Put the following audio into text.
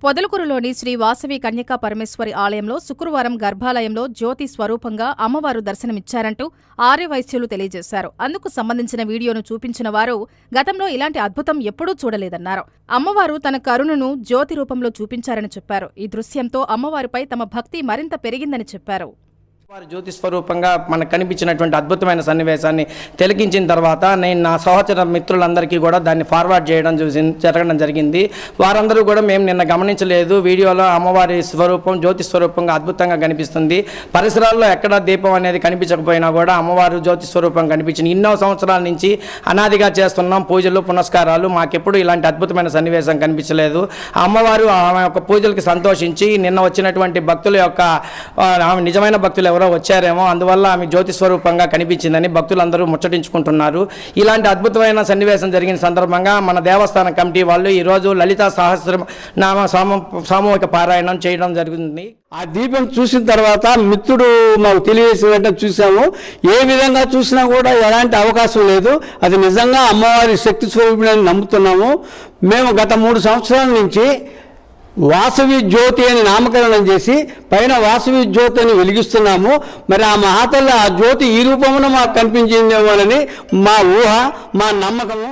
పొదలకూరులోని శ్రీ వాసవి కన్యకా పరమేశ్వరి ఆలయంలో శుక్రవారం గర్భాలయంలో జ్యోతి స్వరూపంగా అమ్మవారు దర్శనమిచ్చారంటూ ఆర్యవైశ్యులు తెలియజేశారు. అందుకు సంబంధించిన వీడియోను చూపించిన వారు గతంలో ఇలాంటి అద్భుతం ఎప్పుడూ చూడలేదన్నారు. అమ్మవారు తన కరుణను జ్యోతి రూపంలో చూపించారని చెప్పారు. ఈ దృశ్యంతో అమ్మవారిపై తమ భక్తి మరింత పెరిగిందని చెప్పారు. వారి జ్యోతి స్వరూపంగా మనకు కనిపించినటువంటి అద్భుతమైన సన్నివేశాన్ని తిలకించిన తర్వాత నేను నా సహచర మిత్రులందరికీ కూడా దాన్ని ఫార్వర్డ్ జరగడం జరిగింది. వారందరూ కూడా మేము నిన్న గమనించలేదు, వీడియోలో అమ్మవారి స్వరూపం జ్యోతి స్వరూపంగా అద్భుతంగా కనిపిస్తుంది. పరిసరాల్లో ఎక్కడ దీపం అనేది కనిపించకపోయినా కూడా అమ్మవారు జ్యోతి స్వరూపం కనిపించింది. ఎన్నో సంవత్సరాల నుంచి అనాదిగా చేస్తున్నాం పూజలు పునస్కారాలు, మాకెప్పుడు ఇలాంటి అద్భుతమైన సన్నివేశం కనిపించలేదు. అమ్మవారు ఆమె యొక్క పూజలకి సంతోషించి నిన్న వచ్చినటువంటి భక్తుల యొక్క ఆమె నిజమైన భక్తులు ఎవరో వచ్చారేమో, అందువల్ల ఆమె జ్యోతి స్వరూపంగా కనిపించిందని భక్తులందరూ ముచ్చటించుకుంటున్నారు. ఇలాంటి అద్భుతమైన సన్నివేశం జరిగిన సందర్భంగా మన దేవస్థాన కమిటీ వాళ్ళు ఈరోజు లలితా సహస్రనామ సామూహిక పారాయణం చేయడం జరుగుతుంది. ఆ దీపం చూసిన తర్వాత మిత్రుడు మాకు తెలియజేసిన వెంటనే చూసాము. ఏ విధంగా చూసినా కూడా ఎలాంటి అవకాశం లేదు, అది నిజంగా అమ్మవారి శక్తి స్వరూపిణి నమ్ముతున్నాము. మేము గత 3 సంవత్సరాల నుంచి వాసవి జ్యోతి అని నామకరణం చేసి పైన వాసవి జ్యోతి అని వెలిగిస్తున్నాము. మరి ఆ మహాతల్లి ఆ జ్యోతి ఈ రూపంలో మాకు కనిపించిందేమోనని మా ఊహ, మా నమ్మకము.